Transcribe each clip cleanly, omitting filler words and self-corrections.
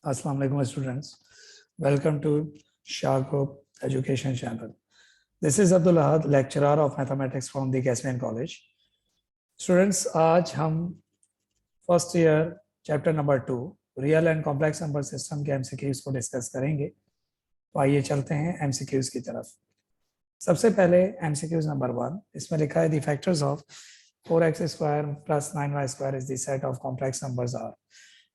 Assalamu alaikum students. Welcome to Shah Group Education Channel. This is Abdul Ahad, lecturer of mathematics from the Gasman College. Students, आज हम first year chapter number 2 real and complex number system के MCQs को discuss करेंगे। तो आइए चलते हैं MCQs की तरफ। सबसे पहले एमसीक्यूज नंबर 1, इसमें लिखा है the factors of 4x square plus 9y square is the set of complex numbers are.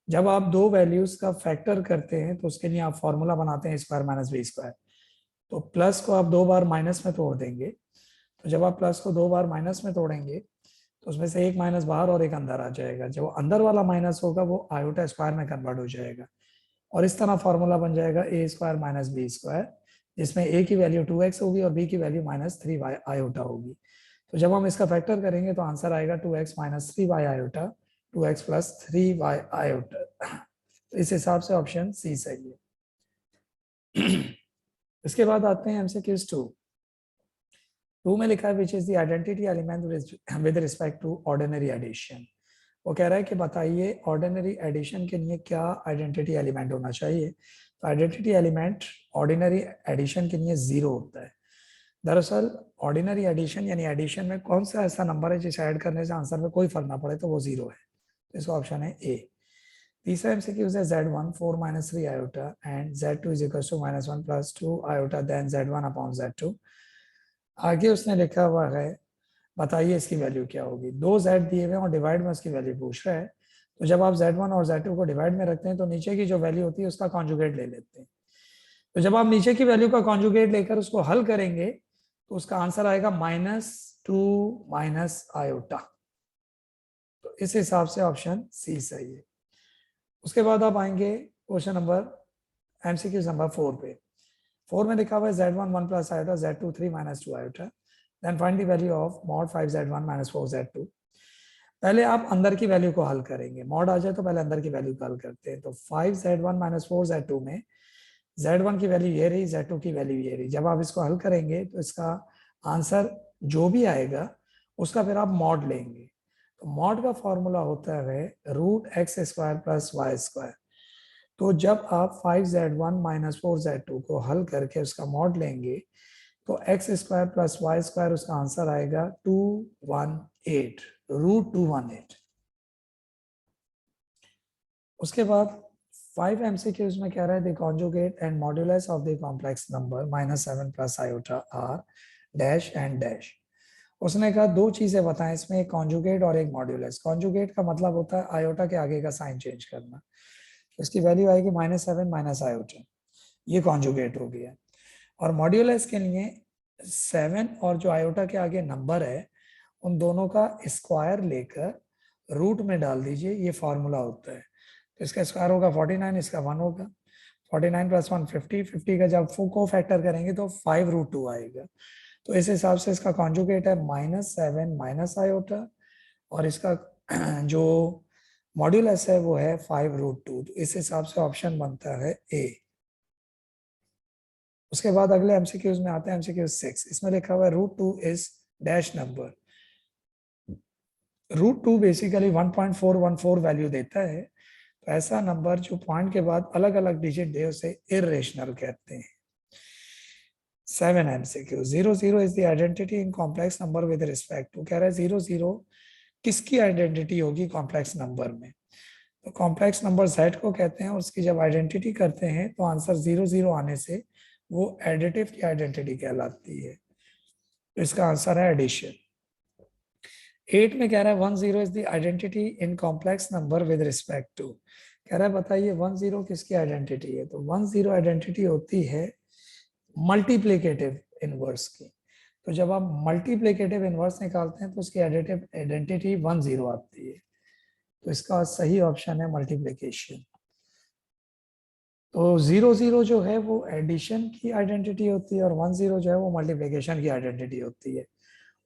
जब आप दो वैल्यूज का फैक्टर करते हैं तो उसके लिए आप फॉर्मूला बनाते हैं स्क्वायर माइनस बी स्क्वायर। तो प्लस को आप दो बार माइनस में तोड़ देंगे, तो जब आप प्लस को दो बार माइनस में तोड़ेंगे तो उसमें से एक माइनस बाहर और एक अंदर आ जाएगा। जो अंदर वाला माइनस होगा वो आयोटा स्क्वायर में कन्वर्ट हो जाएगा और इस तरह फॉर्मूला बन जाएगा ए स्क्वायर माइनस बी स्क्वायर, जिसमें ए की वैल्यू 2x होगी और बी की वैल्यू माइनस 3y आयोटा होगी। तो जब हम इसका फैक्टर करेंगे तो आंसर आएगा 2x minus 3y iota 2x plus 3y iota. तो इस हिसाब से ऑप्शन सी सही है। इसके बाद आते हैं एमसीक्यूज 2 में लिखा है which is the identity element with respect to ordinary addition. वो कह रहा है कि बताइए ऑर्डिनरी एडिशन के लिए क्या आइडेंटिटी एलिमेंट होना चाहिए। तो आइडेंटिटी एलिमेंट ऑर्डिनरी एडिशन के लिए 0 होता है। दरअसल ऑर्डिनरी एडिशन यानी एडिशन में कौन सा ऐसा नंबर है जिसे ऐड करने से आंसर में कोई फर्क ना पड़े, तो वो 0 है। तो इसका ऑप्शन है ए। तीसरा एमसीक्यू है z1 4 minus 3 iota and z2 is equals to minus 1 plus 2 iota then z1 upon z2। आगे उसने लिखा हुआ है बताइए इसकी वैल्यू क्या होगी। दो z दिए हुए और डिवाइड में उसकी वैल्यू पूछ रहा है। तो जब आप z1 और z2 को डिवाइड में रखते हैं तो नीचे की जो वैल्यू होती है उसका कॉन्जुगेट ले लेते हैं। तो जब आप नीचे की वैल्यू का कॉन्जुगेट लेकर उसको हल करेंगे तो उसका आंसर आएगा -2 माइनस आयोटा। तो इस हिसाब से ऑप्शन सी सही है। उसके बाद आप आएंगे क्वेश्चन नंबर एमसीक्यू नंबर 4 पे। 4 में लिखा हुआ है z1 1 plus iota z2 3 minus 2 iota then find the value of mod 5z1 minus 4z2। पहले आप अंदर की वैल्यू को हल करेंगे, मॉड आ जाए तो पहले अंदर की वैल्यू को हल करते हैं। तो 5z1 माइनस 4z2 में z1 की वैल्यू ये रही, z2 की वैल्यू ये रही। जब आप इसको हल करेंगे तो इसका आंसर जो भी आएगा उसका फिर आप मॉड लेंगे। तो मॉड का फॉर्मूला होता है √x square plus y square. तो जब आप 5z1 माइनस 4z2 को हल करके उसका मॉड लेंगे तो x square plus y square उसका आंसर आएगा 218 √218। उसके बाद 5 MCQs में कह रहा है the conjugate and modulus of the complex number -7 plus iota are dash and dash. उसने कहा दो चीजें बताएं इसमें, एक कॉन्जुगेट और एक मॉड्यूलस। कॉन्जुगेट का मतलब होता है आयोटा के आगे का साइन चेंज करना। इसकी वैल्यू आएगी -7 माइनस आयोटा, ये कॉन्जुगेट हो गया। और मॉड्यूलस के लिए 7 और जो आयोटा के आगे नंबर है उन दोनों का स्क्वायर लेकर रूट में डाल दीजिए, ये फॉर्मूला होता है। तो इसका स्क्वायर होगा 49, इसका 1 होगा। 49 प्लस 1 50, 50 का जब को फैक्टर करेंगे तो 5√2 आएगा। तो इस हिसाब से इसका कॉन्जुगेट है -7 माइनस आयोटा और इसका जो मॉड्यूलस है वो है 5√2। तो इस हिसाब से ऑप्शन बनता है ए। उसके बाद अगले एमसीक्यूज में आते हैं एमसीक्यू 6। इसमें लिखा हुआ है √2 is dash number. √2 basically 1.414 value देता है। तो ऐसा नंबर जो पॉइंट के बाद अलग अलग डिजिट दे उसे इरेशनल कहते हैं। 7 MCQ 00 is the identity in complex number with respect to. कह रहा है 00 किसकी आइडेंटिटी होगी कॉम्प्लेक्स नंबर में। तो कॉम्प्लेक्स नंबर z को कहते हैं और उसकी जब आइडेंटिटी करते हैं तो आंसर 00 आने से वो एडिटिव की आइडेंटिटी कहलाती है। तो इसका आंसर है एडिशन। 8 में कह रहा है 10 is the identity in complex number with respect to. कह रहा है बताइए 10 किसकी आइडेंटिटी है। तो 10 आइडेंटिटी होती है मल्टीप्लिकेटिव इनवर्स की। तो जब आप मल्टीप्लिकेटिव इनवर्स निकालते हैं तो उसकी एडिटिव आइडेंटिटी 10 आती है। तो इसका सही ऑप्शन है मल्टीप्लिकेशन। तो 00 जो है वो एडिशन की आइडेंटिटी होती है और 10 जो है वो मल्टीप्लिकेशन की आइडेंटिटी होती है।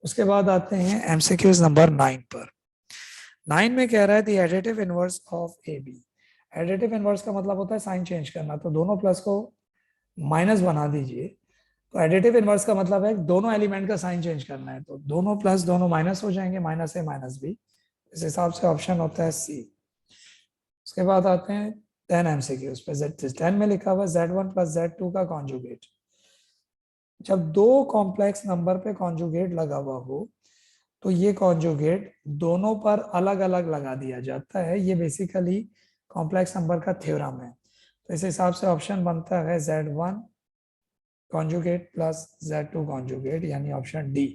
उसके बाद आते हैं एमसीक्यूज नंबर 9 पर। 9 में कह रहा है the additive inverse of a b. Additive inverse का मतलब होता है साइन चेंज करना। तो दोनों प्लस को माइनस बना दीजिए। तो एडिटिव इनवर्स का मतलब है दोनों एलिमेंट का साइन चेंज करना है। तो दोनों प्लस दोनों माइनस हो जाएंगे, माइनस ए माइनस बी। इस हिसाब से ऑप्शन होता है सी। उसके बाद आते हैं 10 MCQs पे। Z10 में लिखा हुआ Z1 प्लस Z2 का कॉन्जुगेट। जब दो कॉम्प्लेक्स नंबर पे कॉन्जुगेट लगा हुआ हो तो ये कॉन्जुगेट दोनों पर अलग अलग लगा दिया जाता है। ये बेसिकली कॉम्प्लेक्स नंबर का थ्योरम है। तो इस हिसाब से ऑप्शन बनता है Z1 conjugate plus Z2 conjugate, यानी ऑप्शन डी।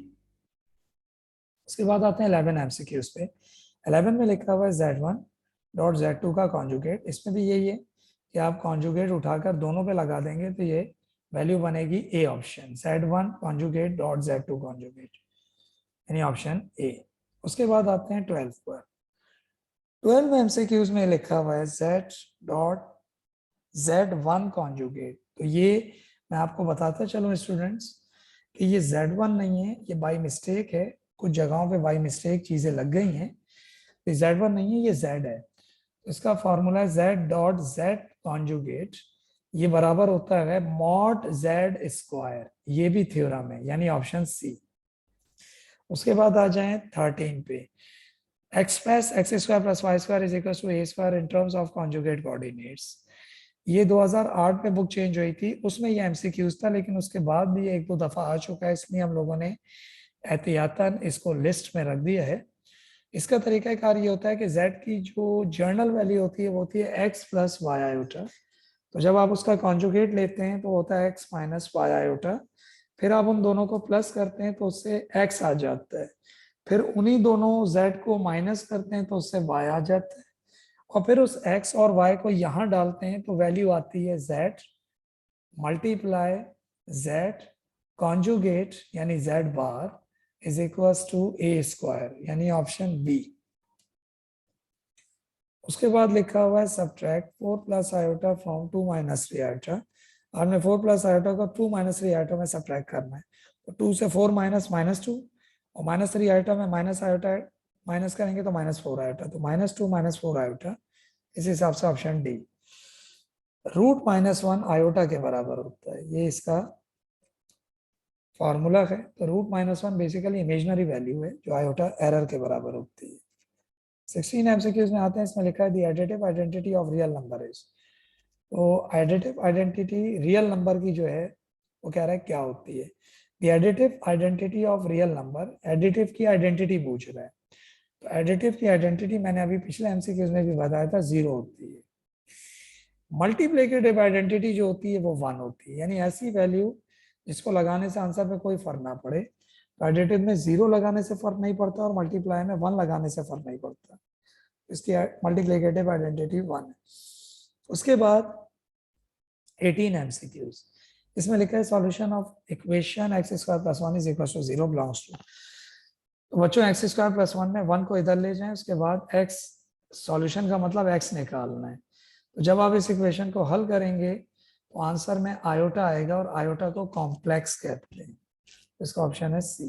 उसके बाद आते हैं 11 MCQs पे। 11 में लिखा हुआ है Z1 डॉट Z2 का कॉन्जुगेट। इसमें भी यही है कि आप कॉन्जुगेट उठाकर दोनों पे लगा देंगे तो ये वैल्यू बनेगी A option, Z1 conjugate dot Z2 conjugate, यानी ऑप्शन ए। उसके बाद आते हैं 12 पर। 12 MCQs में लिखा हुआ है Z डॉट Z1 कॉन्जुगेट। तो ये मैं आपको बताता चलूं स्टूडेंट्स कि ये Z1 नहीं है, ये बाई मिस्टेक है। कुछ जगहों पे बाई मिस्टेक चीजें लग गई हैं। तो Z1 नहीं है, ये Z है। इसका फॉर्मूला है Z डॉट Z कॉन्जुगेट, ये बराबर होता है मॉड Z स्क्वायर। ये भी थ्योरम है, यानी ऑप्शन सी। उसके बाद आ जाएं 13 पे। Express x square plus y square is equal to a square in terms of conjugate coordinates. ये 2008 में बुक चेंज हुई थी, उसमें ये एमसीक्यूज था, लेकिन उसके बाद भी एक दो दफा आ चुका है, इसलिए हम लोगों ने एहतियातन इसको लिस्ट में रख दिया है। इसका तरीकाकार ये होता है कि z की जो जर्नल वैल्यू होती है वो होती है x प्लस वाई आयोटा। तो जब आप उसका कॉन्जुगेट लेते हैं तो होता है x माइनस वाई आयोटा। फिर आप उन दोनों को प्लस करते हैं तो उससे x आ जाता है। फिर उन्हीं दोनों z को माइनस करते हैं तो उससे y आ जाता है। और फिर उस x और y को यहाँ डालते हैं तो वैल्यू आती है z मल्टीप्लाई z कॉन्जुगेट यानी z bar is equals to a square, यानी ऑप्शन बी। उसके बाद लिखा हुआ है subtract 4 plus iota from 2 minus 3 iota. आपने 4 प्लस आयोटा को 2 माइनस 3 आयोटा में सब्ट्रैक्ट करना है। तो 2 से 4 माइनस माइनस 2, और माइनस 3 आयोटा में माइनस आयोटा माइनस करेंगे तो माइनस 4 आयोटा, तो माइनस 2 माइनस 4 आयोटा। इस हिसाब से option d. Root minus 1 iota के बराबर होता है, ये इसका फॉर्मूला है। तो root minus 1 basically imaginary value है जो आयोटा एरर के बराबर होती है। 16 एमसीक्यूज में आते हैं, इसमें लिखा है the additive identity of real number is. तो एडिटिव आइडेंटिटी रियल नंबर की जो है वो कह रहा है क्या होती है। The additive identity of real number, additive की आइडेंटिटी पूछ रहा है। तो एडिटिव की आइडेंटिटी मैंने अभी पिछले एमसीक्यूज में भी बताया था, 0 होती है। मल्टीप्लिकेटिव आइडेंटिटी जो होती है वो 1 होती है, यानी ऐसी वैल्यू जिसको लगाने से आंसर पे कोई फर्क ना पड़े। तो एडिटिव में 0 लगाने से फर्क नहीं पड़ता और मल्टीप्लाई में 1 लगाने से फर्क नहीं पड़ता। इसकी मल्टीप्लिकेटिव आइडेंटिटी 1 है। उसके बाद 18 एमसीक्यूज। इसमें लिखा है solution of equation x square plus 1 is equal to 0 belongs to. तो बच्चों एक्स स्क्वायर प्लस 1 में 1 को इधर ले जाएं, उसके बाद एक्स, सॉल्यूशन का मतलब एक्स निकालना है। तो जब आप इस इक्वेशन को हल करेंगे तो आंसर में आयोटा आएगा, और आयोटा को कॉम्प्लेक्स कहते हैं। इसका ऑप्शन है सी।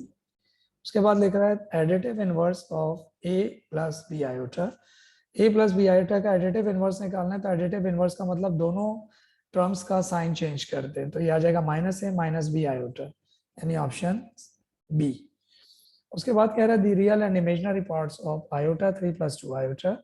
उसके बाद लिख रहा है additive inverse of a plus b iota. A plus b iota का एडिटिव इनवर्स निकालना है। तो एडिटिव इनवर्स का मतलब दोनों टर्म्स का साइन चेंज करते हैं, तो ये आ जाएगा माइनस ए माइनस बी आयोटा, यानी ऑप्शन बी। उसके बाद कह रहा है the real and imaginary parts of iota 3 plus 2 iota.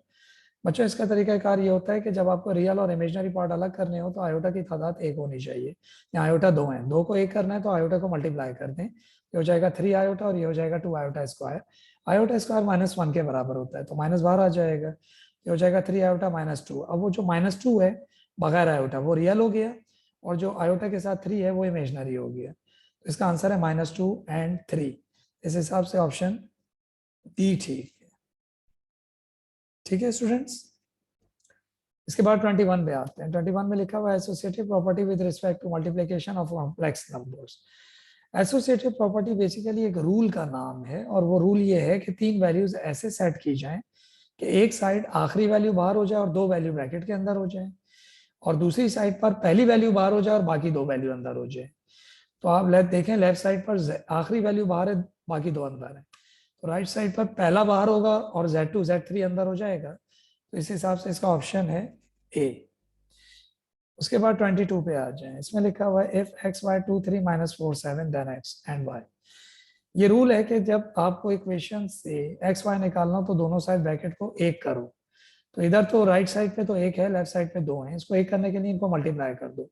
बच्चों इसका तरीकाकार ये होता है कि जब आपको रियल और इमेजिनरी पार्ट अलग करने हो तो आयोटा की तादाद 1 होनी चाहिए। यहाँ आयोटा 2 है, 2 को 1 करना है तो आयोटा को मल्टीप्लाई कर दें, ये हो जाएगा 3 आयोटा और ये हो जाएगा 2 iota square. Iota square minus 1 के बराबर होता है, तो माइनस बाहर आ जाएगा, ये हो जाएगा 3 आयोटा माइनस 2। अब वो जो माइनस 2 है बगैर आयोटा वो रियल हो गया, और जो आयोटा के साथ 3 है वो इमेजिनरी हो गया। तो इसका आंसर है -2 एंड 3। इस हिसाब से ऑप्शन डी ठीक है। ठीक है स्टूडेंट्स। इसके बाद 21 पे आते हैं। 21 में लिखा हुआ है associative property with respect to multiplication of complex numbers. Associative property basically एक रूल का नाम है, और वो रूल ये है कि 3 वैल्यूज ऐसे सेट की जाएं कि एक साइड आखिरी वैल्यू बाहर हो जाए और 2 वैल्यू ब्रैकेट के अंदर हो जाए, और दूसरी साइड पर पहली वैल्यू बाहर हो जाए और बाकी 2 वैल्यू अंदर हो जाए। तो आप देखें लेफ्ट साइड पर आखिरी वैल्यू बाहर है, बाकी 2 अंदर है। तो राइट साइड पर पहला बाहर होगा और Z2 Z3 अंदर हो जाएगा। तो इस हिसाब से इसका ऑप्शन है ए। उसके बाद 22 पे आ जाए। इसमें लिखा हुआ है if x y 2 3 - 4 7 then x and y। ये रूल है कि जब आपको इक्वेशन से x y निकालना हो तो दोनों साइड ब्रैकेट को 1 करो। तो इधर तो राइट साइड पे तो एक है, लेफ्ट साइड पे दो है, इसको एक करने के लिए इनको मल्टीप्लाई कर दो।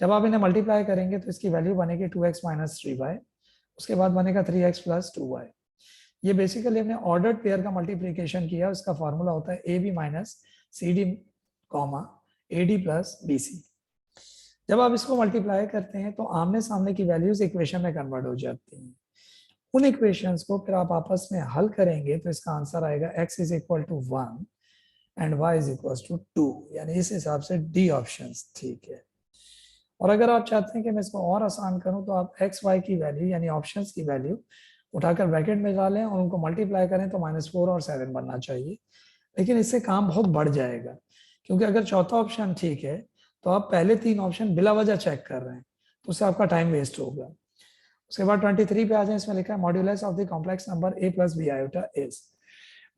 जब आप इन्हें मल्टीप्लाई करेंगे तो इसकी वैल्यू बनेगी 2x माइनस 3y, उसके बाद बनेगा 3x प्लस 2y। ये बेसिकली हमने ऑर्डर्ड पेयर का मल्टीप्लीकेशन किया, उसका फॉर्मूला होता है AB minus CD comma AD plus BC। जब आप इसको मल्टीप्लाई करते हैं तो आमने सामने की वैल्यूज इक्वेशन में कन्वर्ट हो जाती हैं। उन इक्वेशंस को फिर आप आपस में हल करेंगे तो इसका आंसर आएगा x is equal to 1 and y is equal to 2, यानी इस हिसाब से डी ऑप्शन ठीक है। और अगर आप चाहते हैं कि मैं इसको और आसान करूं तो आप x y की वैल्यू यानी ऑप्शंस की वैल्यू उठाकर ब्रैकेट में डालें और उनको मल्टीप्लाई करें तो -4 और 7 बनना चाहिए। लेकिन इससे काम बहुत बढ़ जाएगा, क्योंकि अगर चौथा ऑप्शन ठीक है तो आप पहले 3 ऑप्शन बिला वजह चेक कर रहे हैं, तो उससे आपका टाइम वेस्ट होगा। उसके बाद 23 पे आ जाए, इसमें लिखा है modulus of the complex number a plus b iota is.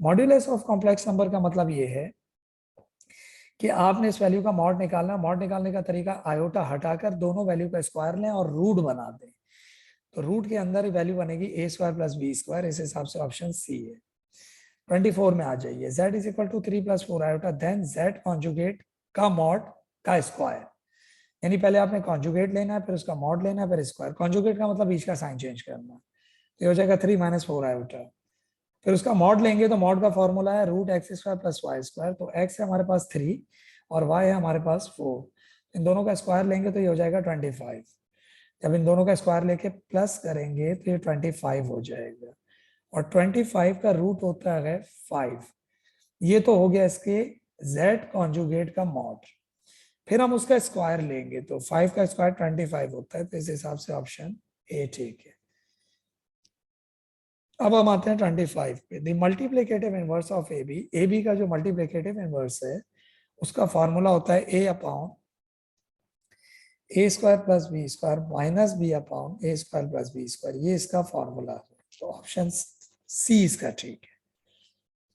Modulus of complex number का मतलब ये है कि आपने इस वैल्यू का मॉड निकालना। मॉड निकालने का तरीका आयोटा हटाकर दोनों वैल्यू का स्क्वायर लें और रूट बना दें, तो रूट के अंदर वैल्यू बनेगी a square plus b square. इस हिसाब से ऑप्शन सी है। 24 में आ जाइए, z is equal to 3 plus 4 iota then z conjugate का मॉड का स्क्वायर। यानी पहले आपने कॉन्जुगेट लेना है, फिर उसका मॉड लेना है, फिर स्क्वायर। कॉन्जुगेट का मतलब बीच का साइन चेंज करना, तो हो जाएगा 3 माइनस 4 आयोटा। फिर उसका मॉड लेंगे तो मॉड का फॉर्मूला है root x square plus y square. तो x है हमारे पास 3 और y है हमारे पास 4। इन दोनों का स्क्वायर लेंगे तो ये हो जाएगा 25। जब इन दोनों का स्क्वायर लेके प्लस करेंगे तो ये 25 हो जाएगा, और 25 का रूट होता है 5। ये तो हो गया इसके z कॉन्जुगेट का मॉड। फिर हम उसका स्क्वायर लेंगे तो 5 का स्क्वायर 25 होता है, तो इस हिसाब से ऑप्शन ए ठीक है। अब हम आते हैं 25 पे। The multiplicative inverse of a b का जो मल्टीप्लिकेटिव इनवर्स है उसका फॉर्मूला होता है a upon a square plus b square minus b upon a square plus b square. ये इसका फॉर्मूला है, तो ऑप्शन सी इसका ठीक है।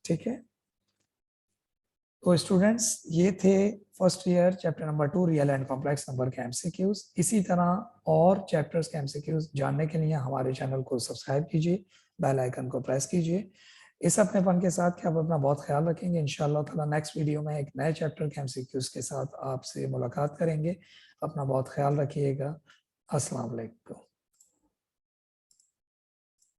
ठीक है, तो स्टूडेंट्स ये थे first year chapter number 2 real and complex number के एमसीक्यूज। इसी तरह और चैप्टर्स के एमसीक्यूज जानने के लिए हमारे चैनल को सब्सक्राइब कीजिए, बेल आइकन को प्रेस कीजिए। इस अपनेपन के साथ कि आप अपना बहुत ख्याल रखेंगे। इंशाल्लाह ताला नेक्स्ट वीडियो में एक नए चैप्टर के एमसीक्यूज के साथ आपसे मुलाकात करेंगे। अपना बहुत ख्याल रखिएगा। अस्सलाम वालेकुम।